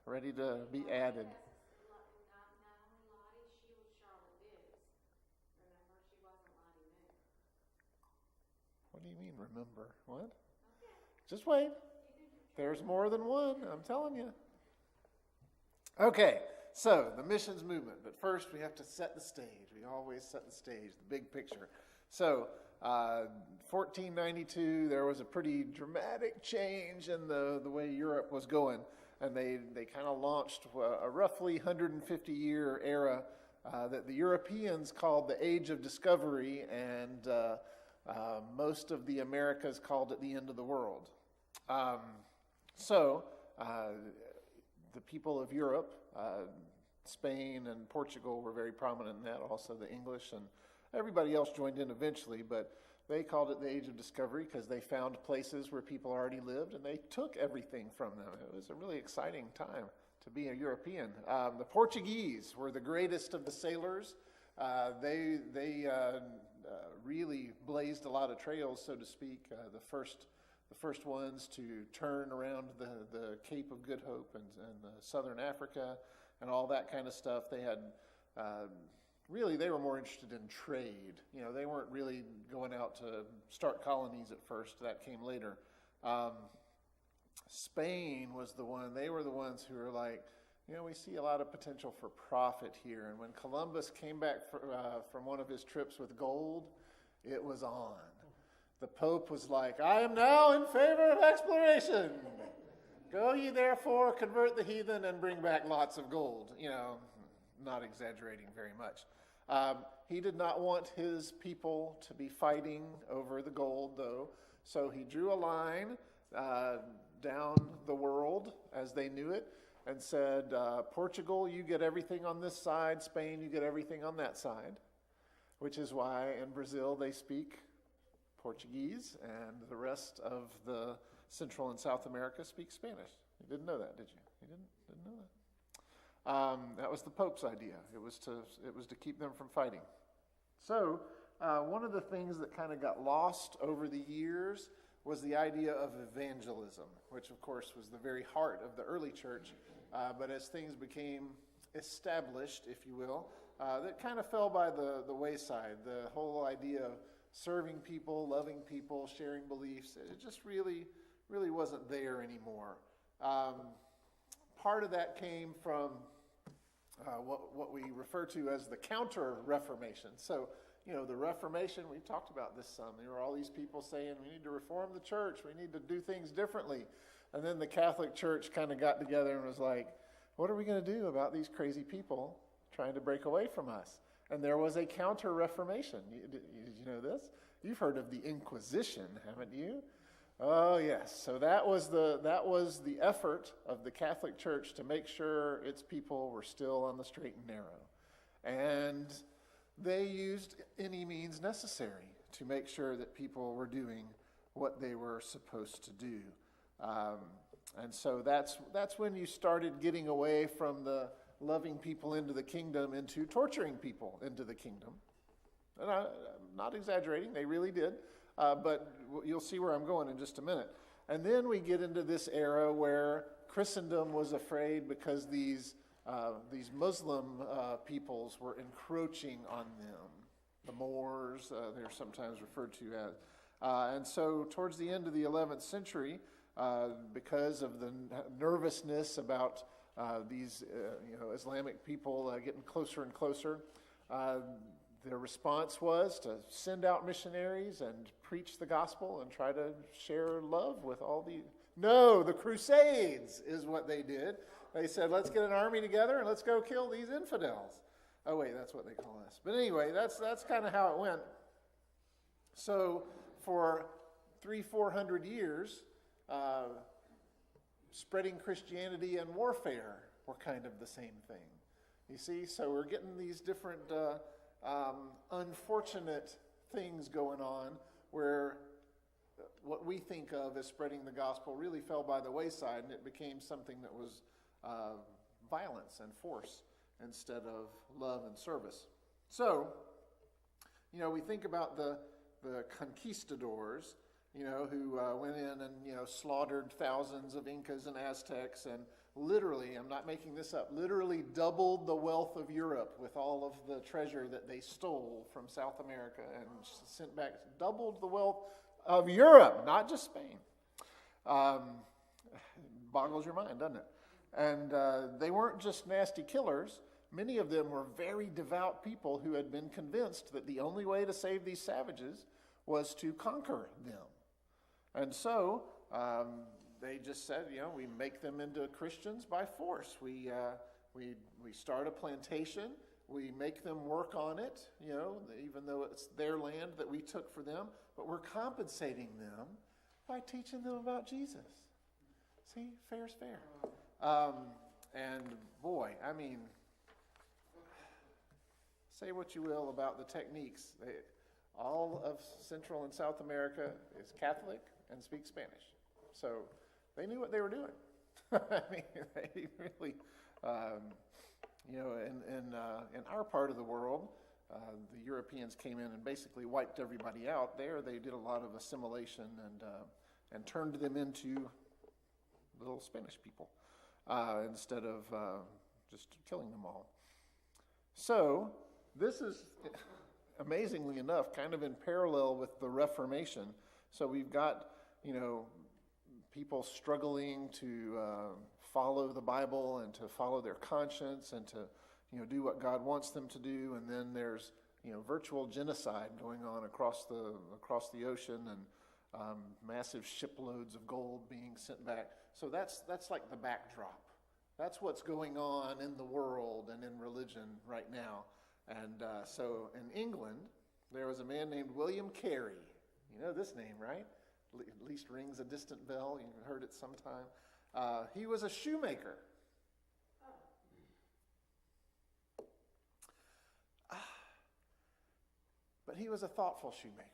ready to be added. Not only Lottie, she was Charlotte Diggs. Remember, she wasn't Lottie Moon. What do you mean, remember? What? Just wait. There's more than one, I'm telling you. Okay, so the missions movement. But first, we have to set the stage. We always set the stage, the big picture. So, 1492, there was a pretty dramatic change in the way Europe was going. And they kind of launched a roughly 150-year era that the Europeans called the Age of Discovery, and most of the Americas called it the end of the world. So the people of Europe, Spain and Portugal were very prominent in that, also the English, and everybody else joined in eventually, but they called it the Age of Discovery because they found places where people already lived and they took everything from them. It was a really exciting time to be a European. The Portuguese were the greatest of the sailors. They really blazed a lot of trails, so to speak. The first ones to turn around the Cape of Good Hope and southern Africa and all that kind of stuff. They had really, they were more interested in trade. You know, they weren't really going out to start colonies at first. That came later. Spain was the one, they were the ones who were like, you know, we see a lot of potential for profit here. And when Columbus came back from one of his trips with gold, it was on. The Pope was like, I am now in favor of exploration. Go ye therefore, convert the heathen, and bring back lots of gold. You know, not exaggerating very much. He did not want his people to be fighting over the gold, though, so he drew a line down the world as they knew it and said, Portugal, you get everything on this side, Spain, you get everything on that side, which is why in Brazil they speak Portuguese and the rest of the Central and South America speak Spanish. You didn't know that, did you? You didn't know that? That was the Pope's idea. It was to keep them from fighting. So one of the things that kind of got lost over the years was the idea of evangelism, which of course was the very heart of the early church. But as things became established, if you will, that kind of fell by the wayside. The whole idea of serving people, loving people, sharing beliefs, it just really wasn't there anymore. Part of that came from what we refer to as the Counter-Reformation. So, you know, the Reformation, we talked about this some. There were all these people saying, we need to reform the church, we need to do things differently. And then the Catholic Church kind of got together and was like, what are we going to do about these crazy people trying to break away from us? And there was a Counter-Reformation. Did you know this? You've heard of the Inquisition, haven't you? Oh, yes. So that was the effort of the Catholic Church to make sure its people were still on the straight and narrow. And they used any means necessary to make sure that people were doing what they were supposed to do. And so that's when you started getting away from the loving people into the kingdom into torturing people into the kingdom. And I'm not exaggerating, they really did. But you'll see where I'm going in just a minute. And then we get into this era where Christendom was afraid because these Muslim peoples were encroaching on them. The Moors, they're sometimes referred to as. And so towards the end of the 11th century, because of the nervousness about these Islamic people getting closer and closer, their response was to send out missionaries and preach the gospel and try to share love with all the... No, the Crusades is what they did. They said, let's get an army together and let's go kill these infidels. Oh, wait, that's what they call us. But anyway, that's kind of how it went. So for 300-400 years, spreading Christianity and warfare were kind of the same thing. You see, so we're getting these different unfortunate things going on where what we think of as spreading the gospel really fell by the wayside, and it became something that was violence and force instead of love and service. So, you know, we think about the conquistadors, you know, who went in and, you know, slaughtered thousands of Incas and Aztecs and literally, I'm not making this up, literally doubled the wealth of Europe with all of the treasure that they stole from South America and sent back. Doubled the wealth of Europe, not just Spain. Boggles your mind, doesn't it? And they weren't just nasty killers. Many of them were very devout people who had been convinced that the only way to save these savages was to conquer them. And so they just said, we make them into Christians by force. We start a plantation. We make them work on it, even though it's their land that we took for them. But we're compensating them by teaching them about Jesus. See, fair's fair. And boy, I mean, say what you will about the techniques. All of Central and South America is Catholic and speaks Spanish. So they knew what they were doing. I mean, they really, in our part of the world, the Europeans came in and basically wiped everybody out. There, they did a lot of assimilation and turned them into little Spanish people instead of just killing them all. So this is, amazingly enough, kind of in parallel with the Reformation. So we've got, people struggling to follow the Bible and to follow their conscience and to, do what God wants them to do. And then there's, virtual genocide going on across the ocean and massive shiploads of gold being sent back. So that's like the backdrop. That's what's going on in the world and in religion right now. And so in England, there was a man named William Carey. You know this name, right? At least rings a distant bell. You've heard it sometime. He was a shoemaker. But he was a thoughtful shoemaker.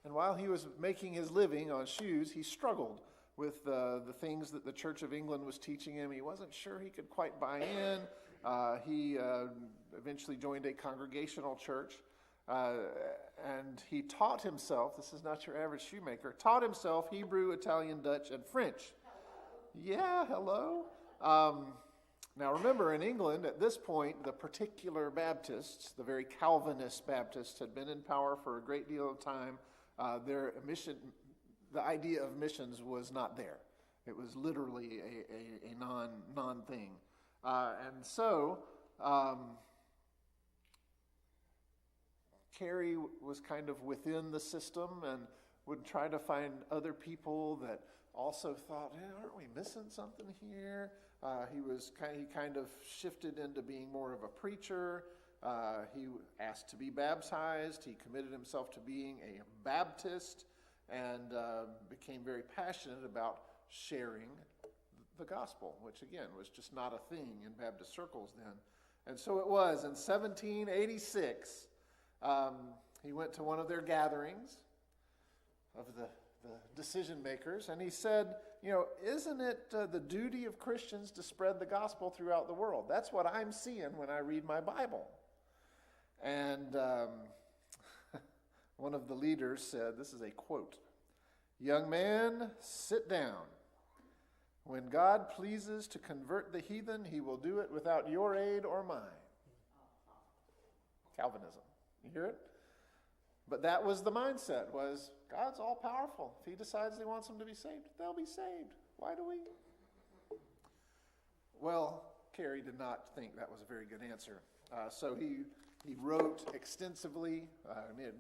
And while he was making his living on shoes, he struggled with the things that the Church of England was teaching him. He wasn't sure he could quite buy in. He eventually joined a congregational church. And he taught himself, this is not your average shoemaker, taught himself Hebrew, Italian, Dutch, and French. Yeah, hello. Now remember, in England, at this point, the particular Baptists, the very Calvinist Baptists, had been in power for a great deal of time. Their mission, the idea of missions was not there. It was literally a non-thing. And so Carey was kind of within the system and would try to find other people that also thought, aren't we missing something here? He kind of shifted into being more of a preacher. He asked to be baptized. He committed himself to being a Baptist and became very passionate about sharing the gospel, which again was just not a thing in Baptist circles then. And so it was in 1786. He went to one of their gatherings of the decision makers, and he said, isn't it the duty of Christians to spread the gospel throughout the world? That's what I'm seeing when I read my Bible. And one of the leaders said, this is a quote, "Young man, sit down. When God pleases to convert the heathen, he will do it without your aid or mine." Calvinism. You hear it? But that was the mindset, was God's all powerful. If he decides he wants them to be saved, they'll be saved. Why do we? Well, Carey did not think that was a very good answer. So he wrote extensively,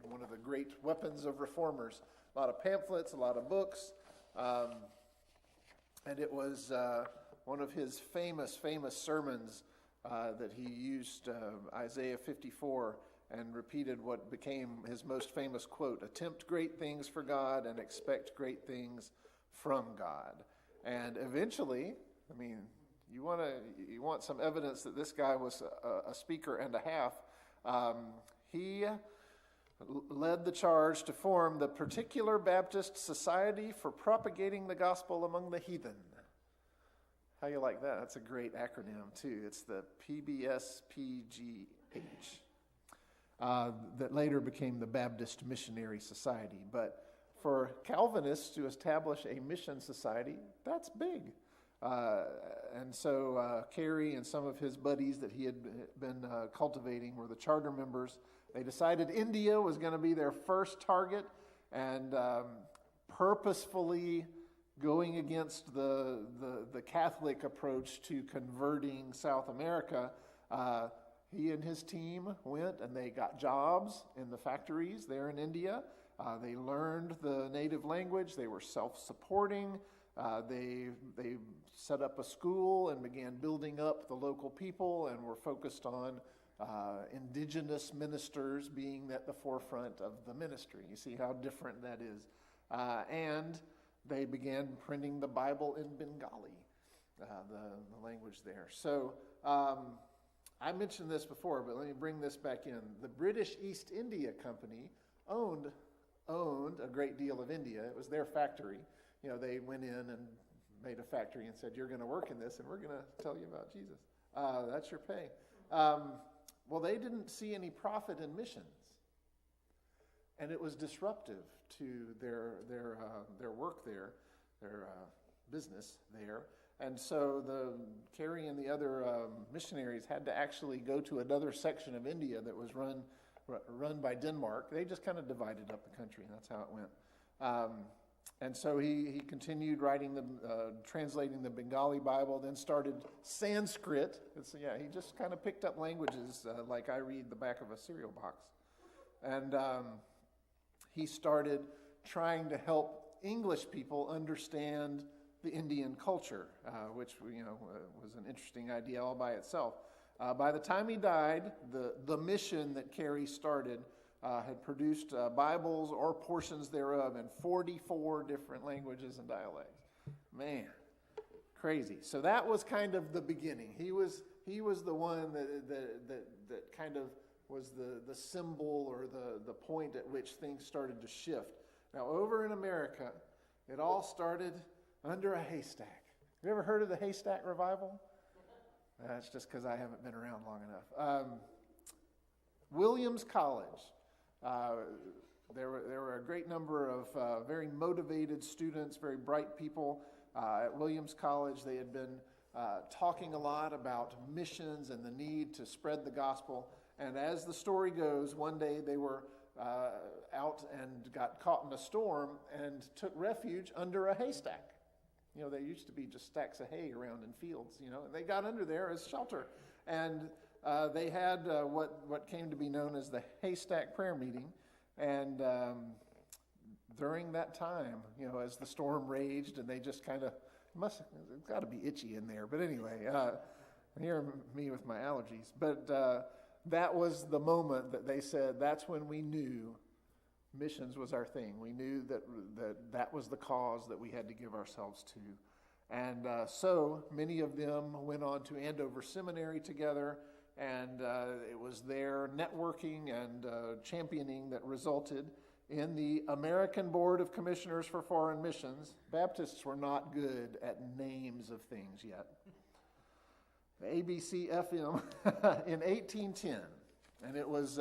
one of the great weapons of reformers, a lot of pamphlets, a lot of books. And it was one of his famous sermons that he used, Isaiah 54, and repeated what became his most famous quote, "Attempt great things for God and expect great things from God." And eventually, you want some evidence that this guy was a speaker and a half. He led the charge to form the Particular Baptist Society for Propagating the Gospel Among the Heathen. How you like that? That's a great acronym, too. It's the PBSPGH. That later became the Baptist Missionary Society. But for Calvinists to establish a mission society, that's big. And so Carey and some of his buddies that he had been cultivating were the charter members. They decided India was going to be their first target, and purposefully going against the Catholic approach to converting South America, he and his team went and they got jobs in the factories there in India. They learned the native language. They were self-supporting. They set up a school and began building up the local people and were focused on indigenous ministers being at the forefront of the ministry. You see how different that is. And they began printing the Bible in Bengali, the language there. So I mentioned this before, but let me bring this back in. The British East India Company owned a great deal of India. It was their factory. You know, they went in and made a factory and said, you're going to work in this and we're going to tell you about Jesus. That's your pay. Well, they didn't see any profit in missions. And it was disruptive to their work there, their business there. And so Carey and the other missionaries had to actually go to another section of India that was run by Denmark. They just kind of divided up the country, and that's how it went. And so he continued writing translating the Bengali Bible, then started Sanskrit. He just kind of picked up languages like I read the back of a cereal box. And he started trying to help English people understand the Indian culture, which was an interesting idea all by itself. By the time he died, the mission that Carey started had produced Bibles or portions thereof in 44 different languages and dialects. Man, crazy. So that was kind of the beginning. He was the one that kind of was the symbol or the point at which things started to shift. Now, over in America, it all started under a haystack. Have you ever heard of the haystack revival? That's just because I haven't been around long enough. Williams College. There were a great number of very motivated students, very bright people at Williams College. They had been talking a lot about missions and the need to spread the gospel. And as the story goes, one day they were out and got caught in a storm and took refuge under a haystack. You know, there used to be just stacks of hay around in fields, and they got under there as shelter. And they had what came to be known as the haystack prayer meeting. And during that time, as the storm raged and they just kind of, it's got to be itchy in there. But anyway, hear me with my allergies. But that was the moment that they said, that's when we knew missions was our thing. We knew that was the cause that we had to give ourselves to. And so many of them went on to Andover Seminary together, and it was their networking and championing that resulted in the American Board of Commissioners for Foreign Missions. Baptists were not good at names of things yet. The ABCFM in 1810, and it was...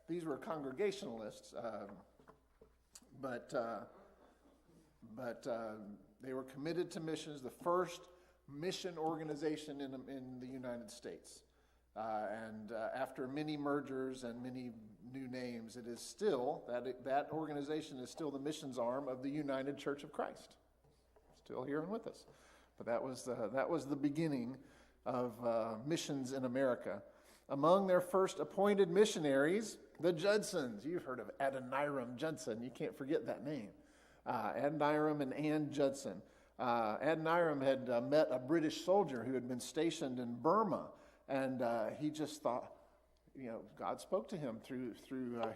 these were Congregationalists, but they were committed to missions, the first mission organization in the United States. And after many mergers and many new names, it is still, that organization is still the missions arm of the United Church of Christ. Still here and with us. But that was the beginning of missions in America. Among their first appointed missionaries, the Judsons. You've heard of Adoniram Judson. You can't forget that name. Adoniram and Ann Judson. Adoniram had met a British soldier who had been stationed in Burma, and he just thought, God spoke to him through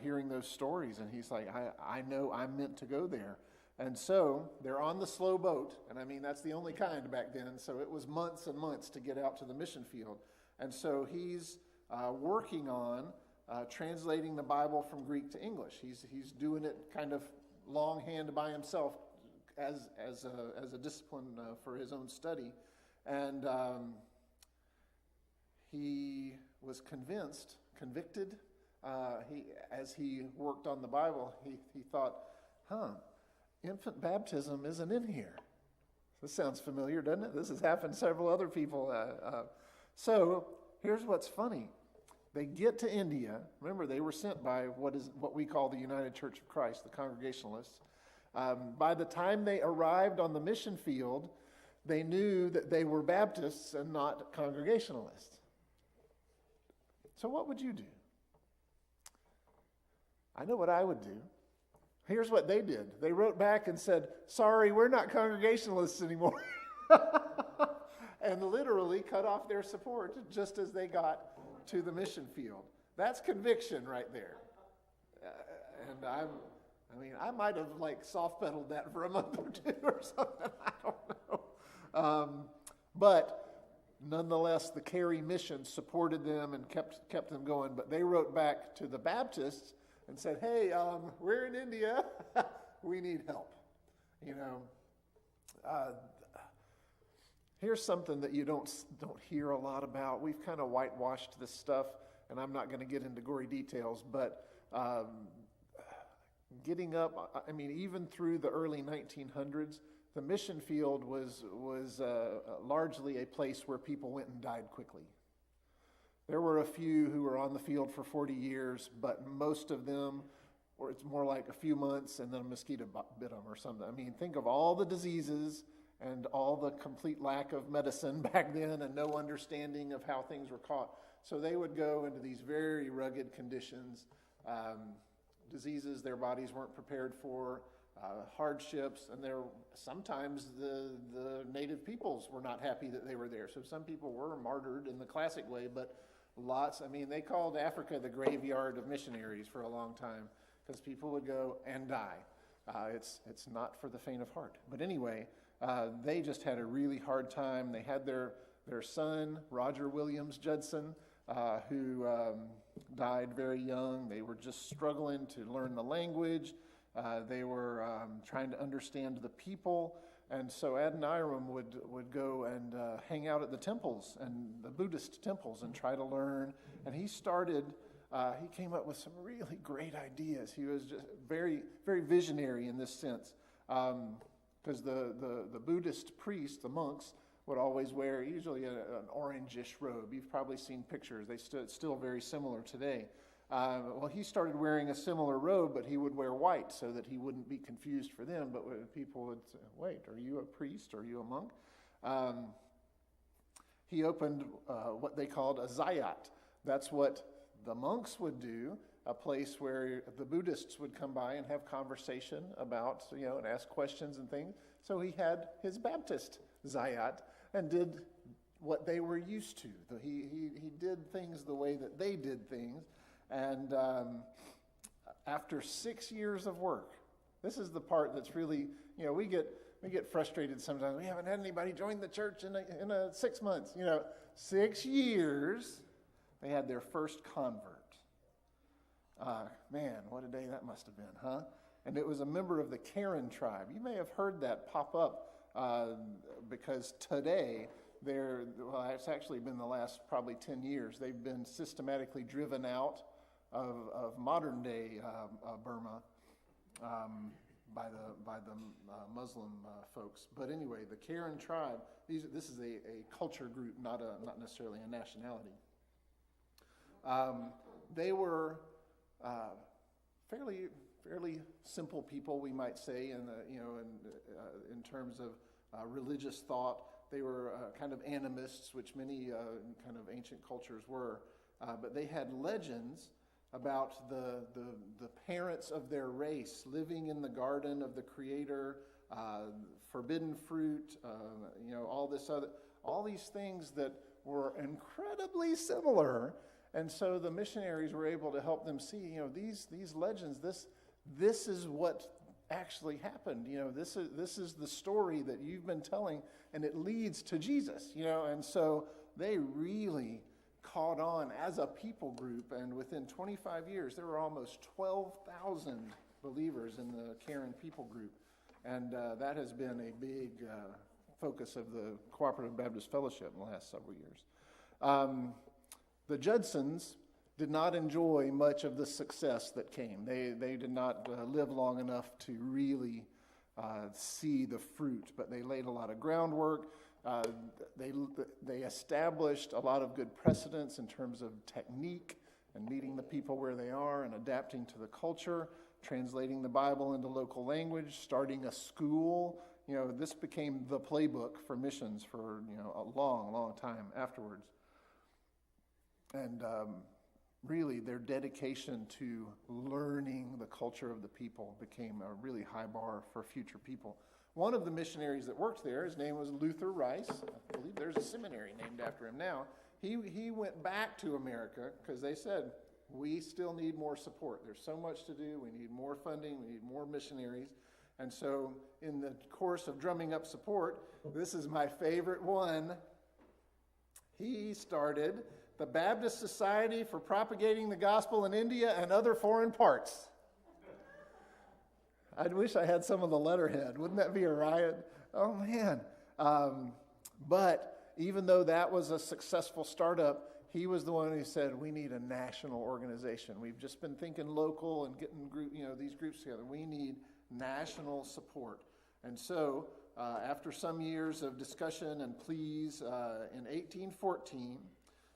hearing those stories, and he's like, I know I'm meant to go there. And so they're on the slow boat, and I mean, that's the only kind back then, so it was months and months to get out to the mission field. And so he's working on translating the Bible from Greek to English. He's doing it kind of longhand by himself as a discipline for his own study, and he was convicted. As he worked on the Bible, he thought, infant baptism isn't in here. This sounds familiar, doesn't it? This has happened to several other people. So here's what's funny. They get to India. Remember, they were sent by what we call the United Church of Christ, the Congregationalists. By the time they arrived on the mission field, they knew that they were Baptists and not Congregationalists. So what would you do? I know what I would do. Here's what they did. They wrote back and said, sorry, we're not Congregationalists anymore. And literally cut off their support just as they got to the mission field. That's conviction right there. And I might have soft pedaled that for a month or two or something. I don't know. But nonetheless, the Carey mission supported them and kept them going. But they wrote back to the Baptists and said, hey, we're in India. We need help. Here's something that you don't hear a lot about. We've kind of whitewashed this stuff, and I'm not going to get into gory details, but getting up, even through the early 1900s, the mission field was largely a place where people went and died quickly. There were a few who were on the field for 40 years, but most of them, or it's more like a few months and then a mosquito bit them or something. Think of all the diseases and all the complete lack of medicine back then and no understanding of how things were caught. So they would go into these very rugged conditions, diseases their bodies weren't prepared for, hardships, and sometimes the native peoples were not happy that they were there. So some people were martyred in the classic way, but they called Africa the graveyard of missionaries for a long time because people would go and die. It's not for the faint of heart. But anyway, they just had a really hard time. They had their son, Roger Williams Judson, who died very young. They were just struggling to learn the language. They were trying to understand the people. And so Adoniram would go and hang out at the temples and the Buddhist temples and try to learn. And he came up with some really great ideas. He was just very, very visionary in this sense. Because the Buddhist priests, the monks, would always wear usually an orangish robe. You've probably seen pictures. It's still very similar today. He started wearing a similar robe, but he would wear white so that he wouldn't be confused for them. But people would say, wait, are you a priest? Are you a monk? He opened what they called a zayat. That's what the monks would do, a place where the Buddhists would come by and have conversation about, and ask questions and things. So he had his Baptist zayat and did what they were used to. He did things the way that they did things. And after 6 years of work, this is the part that's really, we get frustrated sometimes. We haven't had anybody join the church in 6 months. 6 years, they had their first convert. Man, what a day that must have been, huh? And it was a member of the Karen tribe. You may have heard that pop up because today, it's actually been the last probably 10 years, they've been systematically driven out of modern day Burma by the Muslim folks. But anyway, the Karen tribe, this is a culture group, not necessarily a nationality. They were fairly simple people, we might say, in terms of religious thought. They were kind of animists, which many kind of ancient cultures were. But they had legends about the parents of their race living in the garden of the Creator, forbidden fruit, all these things that were incredibly similar. And so the missionaries were able to help them see, these legends, this is what actually happened. This is the story that you've been telling, and it leads to Jesus. And so they really caught on as a people group, and within 25 years, there were almost 12,000 believers in the Karen people group. And that has been a big focus of the Cooperative Baptist Fellowship in the last several years. The Judsons did not enjoy much of the success that came. They did not live long enough to really see the fruit, but they laid a lot of groundwork. They established a lot of good precedents in terms of technique and meeting the people where they are and adapting to the culture, translating the Bible into local language, starting a school. This became the playbook for missions for, a long, long time afterwards. And really, their dedication to learning the culture of the people became a really high bar for future people. One of the missionaries that worked there, his name was Luther Rice. I believe there's a seminary named after him now. He went back to America because they said, we still need more support. There's so much to do. We need more funding. We need more missionaries. And so in the course of drumming up support, this is my favorite one. He started the Baptist Society for Propagating the Gospel in India and Other Foreign Parts. I wish I had some of the letterhead. Wouldn't that be a riot? Oh, man. But even though that was a successful startup, he was the one who said, we need a national organization. We've just been thinking local and getting these groups together. We need national support. And so after some years of discussion and pleas, in 1814,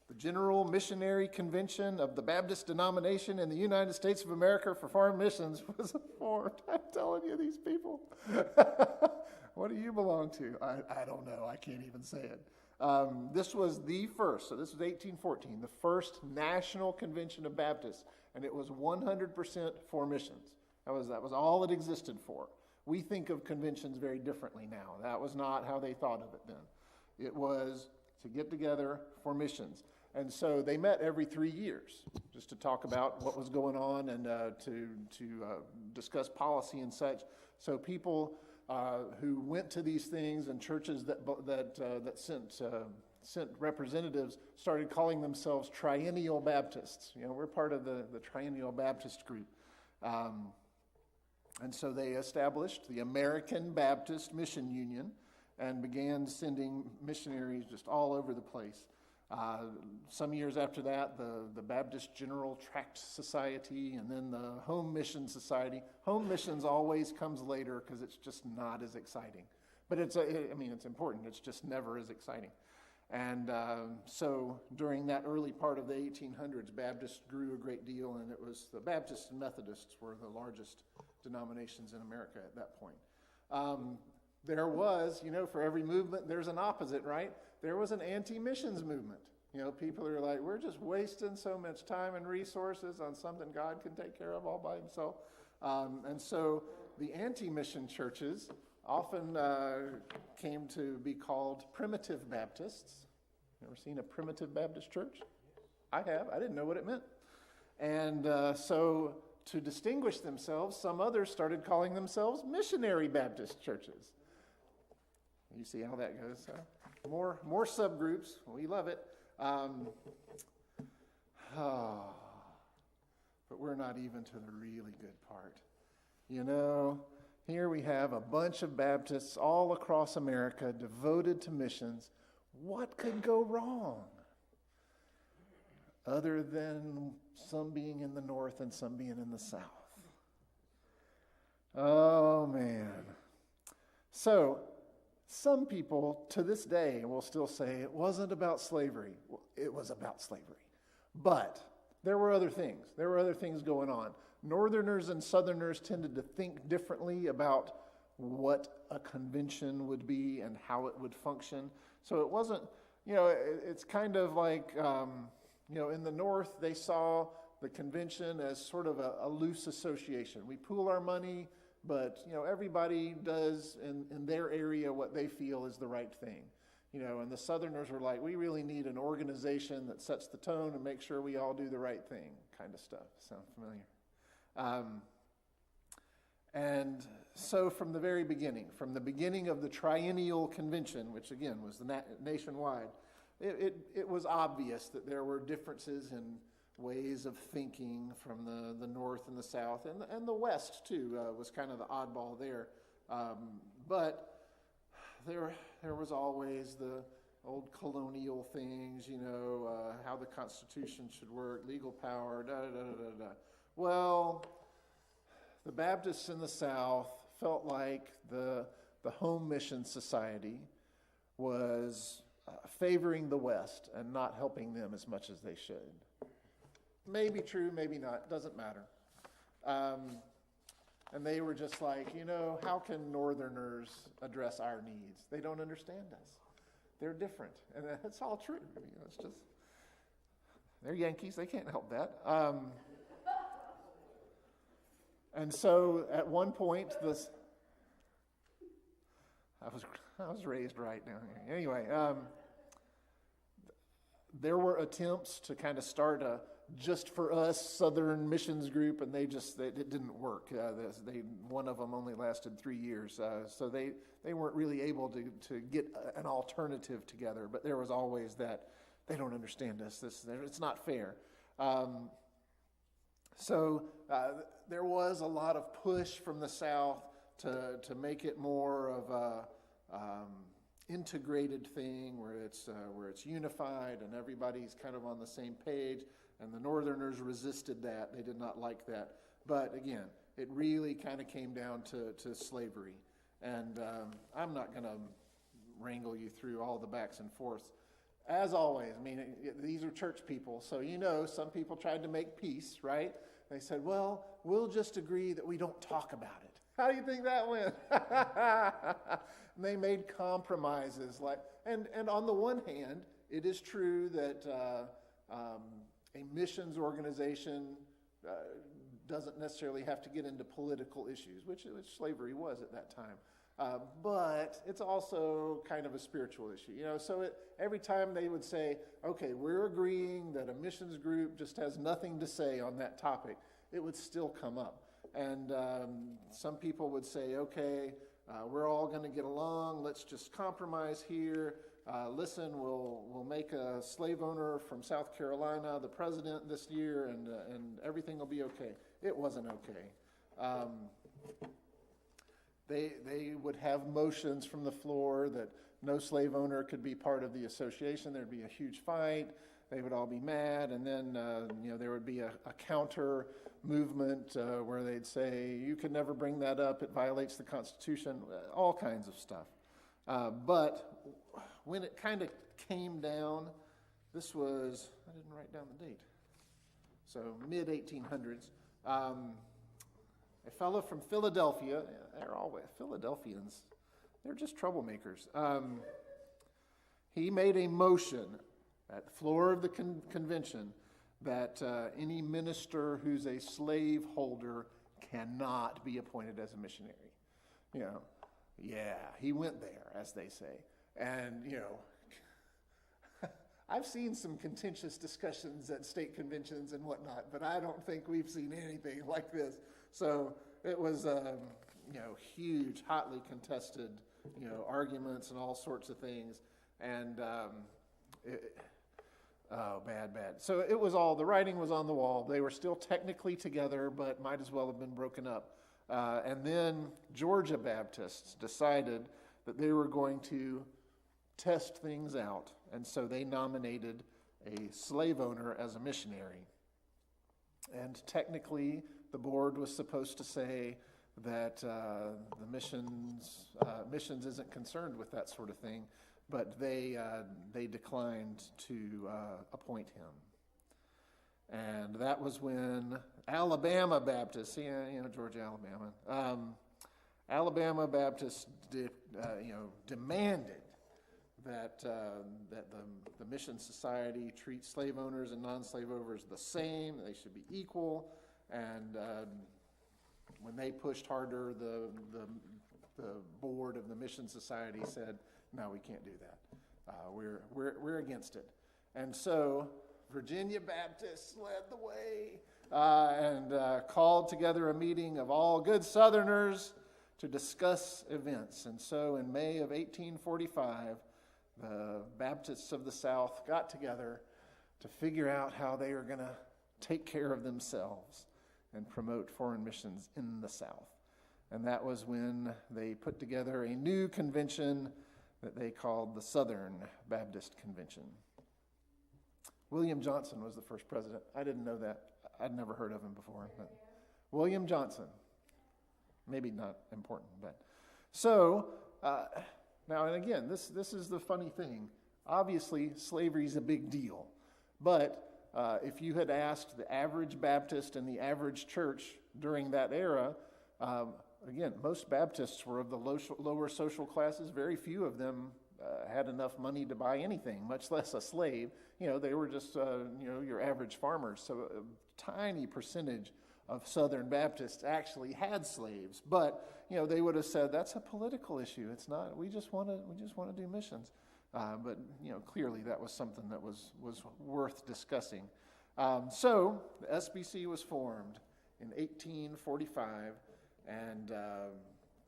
the General Missionary Convention of the Baptist Denomination in the United States of America for Foreign Missions was formed. I'm telling you, these people. What do you belong to? I don't know. I can't even say it. This was the first, so this was 1814, the first National Convention of Baptists, and it was 100% for missions. That was all it existed for. We think of conventions very differently now. That was not how they thought of it then. It was to get together for missions. And so they met every 3 years just to talk about what was going on and to discuss policy and such. So people who went to these things and churches that sent representatives started calling themselves Triennial Baptists. We're part of the Triennial Baptist group. And so they established the American Baptist Mission Union and began sending missionaries just all over the place. Some years after that, the Baptist General Tract Society, and then the Home Mission Society. Home missions always comes later because it's just not as exciting. But it's important. It's just never as exciting. And so during that early part of the 1800s, Baptists grew a great deal, and it was the Baptists and Methodists were the largest denominations in America at that point. There was, for every movement, there's an opposite, right? There was an anti-missions movement. People are like, we're just wasting so much time and resources on something God can take care of all by himself. And so the anti-mission churches often came to be called primitive Baptists. Ever seen a primitive Baptist church? I have. I didn't know what it meant. And so to distinguish themselves, some others started calling themselves missionary Baptist churches. You see how that goes, huh? More subgroups. We love it. But we're not even to the really good part. Here we have a bunch of Baptists all across America devoted to missions. What could go wrong? Other than some being in the north and some being in the south. Oh, man. So, some people to this day will still say it wasn't about slavery. Well, it was about slavery. But there were other things. There were other things going on. Northerners and Southerners tended to think differently about what a convention would be and how it would function. So it wasn't, it's kind of like, in the North, they saw the convention as sort of a loose association. We pool our money, but, everybody does in their area what they feel is the right thing. And the Southerners were like, we really need an organization that sets the tone and makes sure we all do the right thing, kind of stuff. Sound familiar? And so from the very beginning, from the beginning of the Triennial Convention, which again was the nationwide, it was obvious that there were differences in ways of thinking from the North and the South, and the West too was kind of the oddball there. But there was always the old colonial things, how the Constitution should work, legal power, da-da-da-da-da. Well, the Baptists in the South felt like the Home Mission Society was favoring the West and not helping them as much as they should. Maybe true, maybe not, doesn't matter. And they were just like, how can Northerners address our needs? They don't understand us. They're different. And that's all true. It's just, they're Yankees, they can't help that. And so at one point, I was raised right down here. Anyway, there were attempts to kind of start a just for us Southern missions group, and it didn't work. One of them only lasted 3 years, so they weren't really able to get an alternative together. But there was always that they don't understand us. It's not fair. So there was a lot of push from the South to make it more of a integrated thing where it's unified and everybody's kind of on the same page. And the Northerners resisted that. They did not like that. But again, it really kind of came down to slavery. And I'm not going to wrangle you through all the backs and forths. As always, these are church people. So some people tried to make peace, right? They said, well, we'll just agree that we don't talk about it. How do you think that went? And they made compromises. And on the one hand, it is true that a missions organization doesn't necessarily have to get into political issues, which slavery was at that time. But it's also kind of a spiritual issue. So every time they would say, okay, we're agreeing that a missions group just has nothing to say on that topic, it would still come up. And some people would say, okay, we're all going to get along. Let's just compromise here. Listen, we'll make a slave owner from South Carolina the president this year, and everything will be okay. It wasn't okay. They would have motions from the floor that no slave owner could be part of the association. There'd be a huge fight. They would all be mad, and then there would be a counter movement where they'd say, you can never bring that up. It violates the Constitution. All kinds of stuff. But when it kind of came down, I didn't write down the date, so mid-1800s, a fellow from Philadelphia, they're all Philadelphians, they're just troublemakers. He made a motion at the floor of the convention that any minister who's a slave holder cannot be appointed as a missionary. He went there, as they say. And, I've seen some contentious discussions at state conventions and whatnot, but I don't think we've seen anything like this. So it was, huge, hotly contested, arguments and all sorts of things. And, bad. So it was the writing was on the wall. They were still technically together, but might as well have been broken up. And then Georgia Baptists decided that they were going to test things out. And so they nominated a slave owner as a missionary. And technically, the board was supposed to say that the missions isn't concerned with that sort of thing, but they declined to appoint him. And that was when Alabama Baptists, Georgia, Alabama, Alabama Baptists, demanded that the Mission Society treat slave owners and non-slave owners the same. They should be equal. And when they pushed harder, the board of the Mission Society said, "No, we can't do that. We're against it." And so Virginia Baptists led the way and called together a meeting of all good Southerners to discuss events. And so in May of 1845, the Baptists of the South got together to figure out how they were going to take care of themselves and promote foreign missions in the South. And that was when they put together a new convention that they called the Southern Baptist Convention. William Johnson was the first president. I didn't know that. I'd never heard of him before. But William Johnson. maybe not important, but so now and again, this is the funny thing. Obviously, slavery is a big deal, but if you had asked the average Baptist in the average church during that era, again, most Baptists were of the lower social classes. Very few of them had enough money to buy anything, much less a slave. They were just, your average farmers. So a tiny percentage of Southern Baptists actually had slaves. But, they would have said, that's a political issue. It's not, we just want to do missions. But clearly that was something that was worth discussing. So the SBC was formed in 1845 and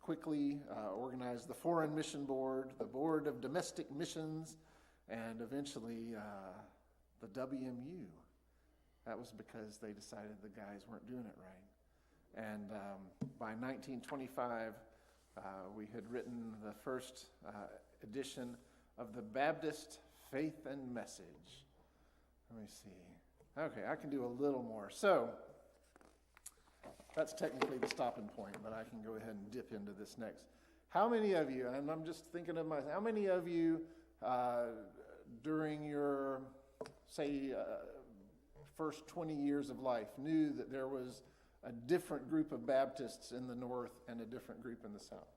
quickly organized the Foreign Mission Board, the Board of Domestic Missions, and eventually the WMU. That was because they decided the guys weren't doing it right. And by 1925, we had written the first edition of the Baptist Faith and Message. Let me see. Okay, I can do a little more. So that's technically the stopping point, but I can go ahead and dip into this next. How many of you, and I'm just thinking of myself, how many of you during your, say, first 20 years of life knew that there was a different group of Baptists in the North and a different group in the South?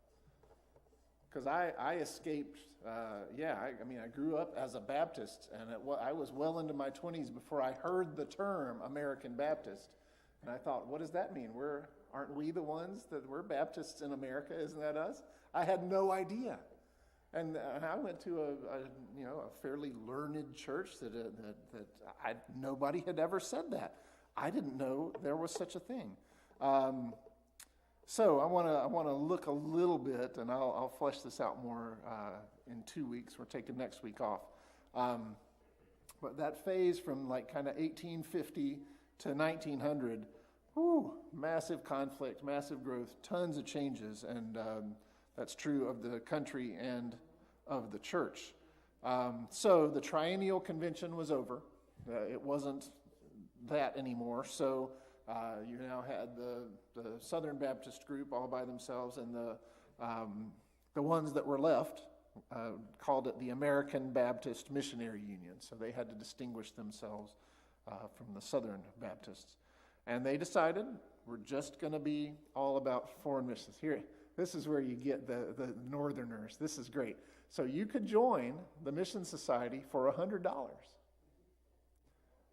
Because I escaped, I grew up as a Baptist, and I was well into my 20s before I heard the term American Baptist. And I thought, what does that mean? Aren't we the ones that we're Baptists in America? Isn't that us? I had no idea. And I went to a fairly learned church that nobody had ever said that. I didn't know there was such a thing. So I want to look a little bit, and I'll flesh this out more in 2 weeks. We're taking next week off. But that phase from like kind of 1850 to 1900, massive conflict, massive growth, tons of changes, and that's true of the country and of the church. So the Triennial Convention was over. It wasn't that anymore. So you now had the Southern Baptist group all by themselves, and the ones that were left called it the American Baptist Missionary Union. So they had to distinguish themselves from the Southern Baptists. And they decided, we're just going to be all about foreign missions. Here, this is where you get the Northerners. This is great. So you could join the Mission Society for $100.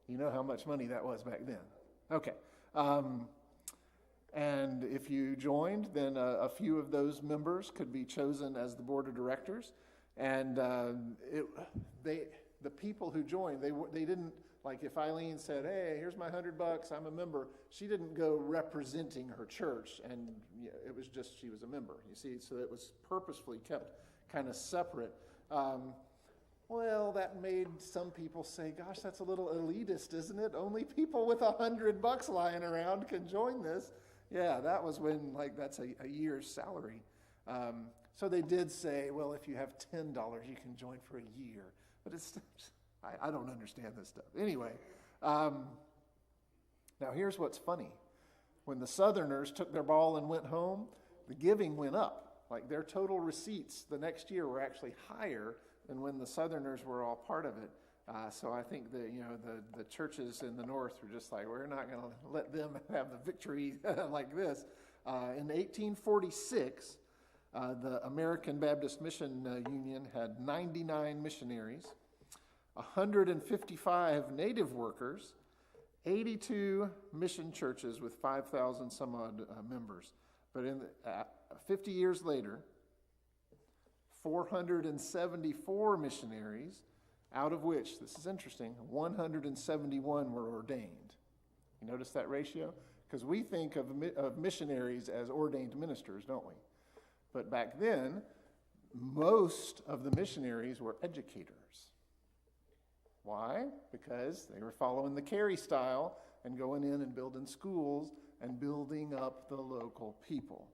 You know how much money that was back then. Okay. And if you joined, then a few of those members could be chosen as the board of directors. And the people who joined, they didn't, like if Eileen said, hey, here's my $100, I'm a member, she didn't go representing her church, and it was just she was a member, you see, so it was purposefully kept kind of separate. Well, that made some people say, gosh, that's a little elitist, isn't it? Only people with $100 lying around can join this. Yeah, that was when, that's a year's salary. So they did say, well, if you have $10, you can join for a year. But it's, I don't understand this stuff. Anyway, now here's what's funny. When the Southerners took their ball and went home, the giving went up. Like their total receipts the next year were actually higher than when the Southerners were all part of it. So I think the churches in the North were just like, we're not going to let them have the victory like this. In 1846, the American Baptist Mission Union had 99 missionaries, 155 native workers, 82 mission churches with 5,000 some odd members. But 50 years later, 474 missionaries, out of which, this is interesting, 171 were ordained. You notice that ratio? Because we think of missionaries as ordained ministers, don't we? But back then, most of the missionaries were educators. Why? Because they were following the Carey style and going in and building schools and building up the local people.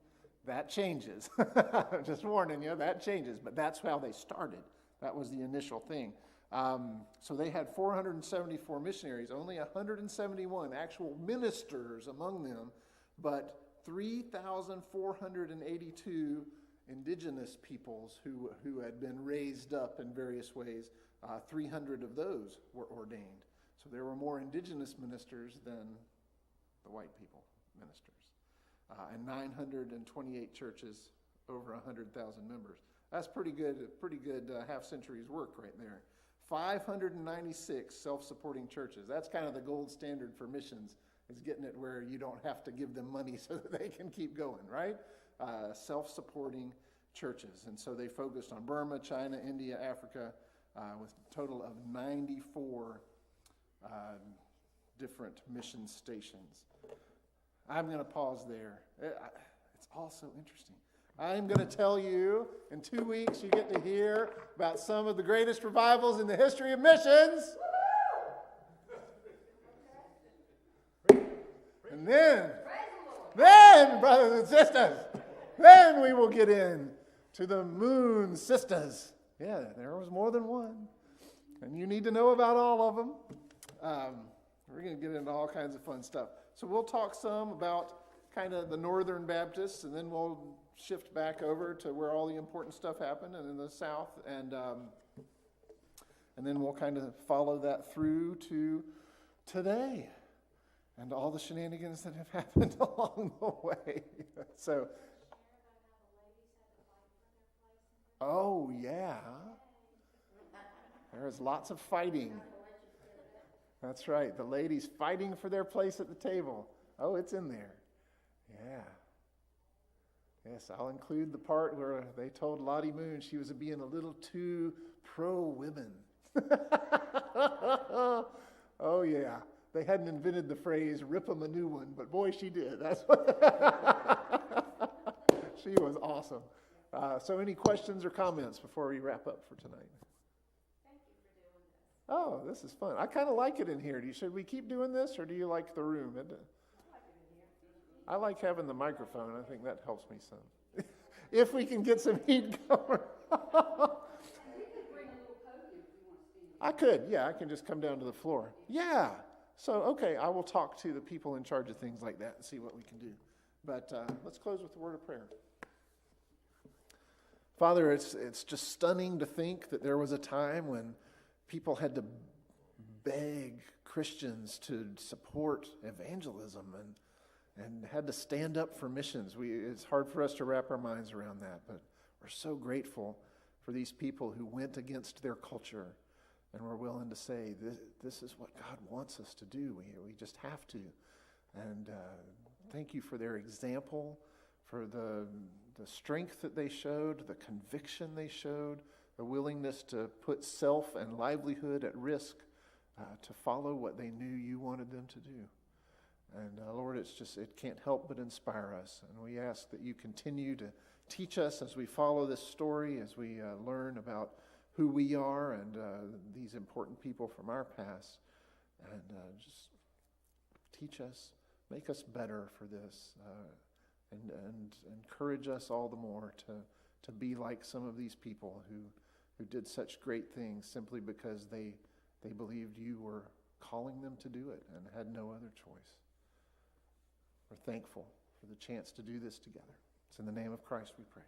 That changes. I'm just warning you, that changes. But that's how they started. That was the initial thing. So they had 474 missionaries, only 171 actual ministers among them, but 3,482 indigenous peoples who had been raised up in various ways. 300 of those were ordained. So there were more indigenous ministers than the white people ministers. And 928 churches, over 100,000 members. That's pretty good half century's work right there. 596 self-supporting churches. That's kind of the gold standard for missions, is getting it where you don't have to give them money so that they can keep going, right? Self-supporting churches. And so they focused on Burma, China, India, Africa, with a total of 94 different mission stations. I'm going to pause there. It's all so interesting. I'm going to tell you, in 2 weeks, you get to hear about some of the greatest revivals in the history of missions. And then, brothers and sisters, then we will get in to the Moon Sisters. Yeah, there was more than one. And you need to know about all of them. We're going to get into all kinds of fun stuff. So we'll talk some about kind of the Northern Baptists, and then we'll shift back over to where all the important stuff happened, and in the South, and then we'll kind of follow that through to today and all the shenanigans that have happened along the way. So, oh yeah, there is lots of fighting. That's right, the ladies fighting for their place at the table. Oh, it's in there. Yeah. Yes, I'll include the part where they told Lottie Moon she was being a little too pro-women. Oh, yeah. They hadn't invented the phrase, rip 'em a new one, but boy, she did. That's what she was awesome. So any questions or comments before we wrap up for tonight? Thank you for doing this. Oh, this is fun. I kind of like it in here. Should we keep doing this, or do you like the room? I like having the microphone. I think that helps me some. If we can get some heat going. I could, yeah. I can just come down to the floor. Yeah. So, okay, I will talk to the people in charge of things like that and see what we can do. But let's close with a word of prayer. Father, it's just stunning to think that there was a time when people had to beg Christians to support evangelism and had to stand up for missions. It's hard for us to wrap our minds around that, but we're so grateful for these people who went against their culture and were willing to say, this is what God wants us to do. We just have to. And thank you for their example, for the strength that they showed, the conviction they showed, the willingness to put self and livelihood at risk to follow what they knew you wanted them to do. And Lord, it can't help but inspire us. And we ask that you continue to teach us as we follow this story, as we learn about who we are and these important people from our past. And just teach us, make us better for this, and encourage us all the more to be like some of these people who did such great things simply because they believed you were calling them to do it and had no other choice. We're thankful for the chance to do this together. It's in the name of Christ we pray.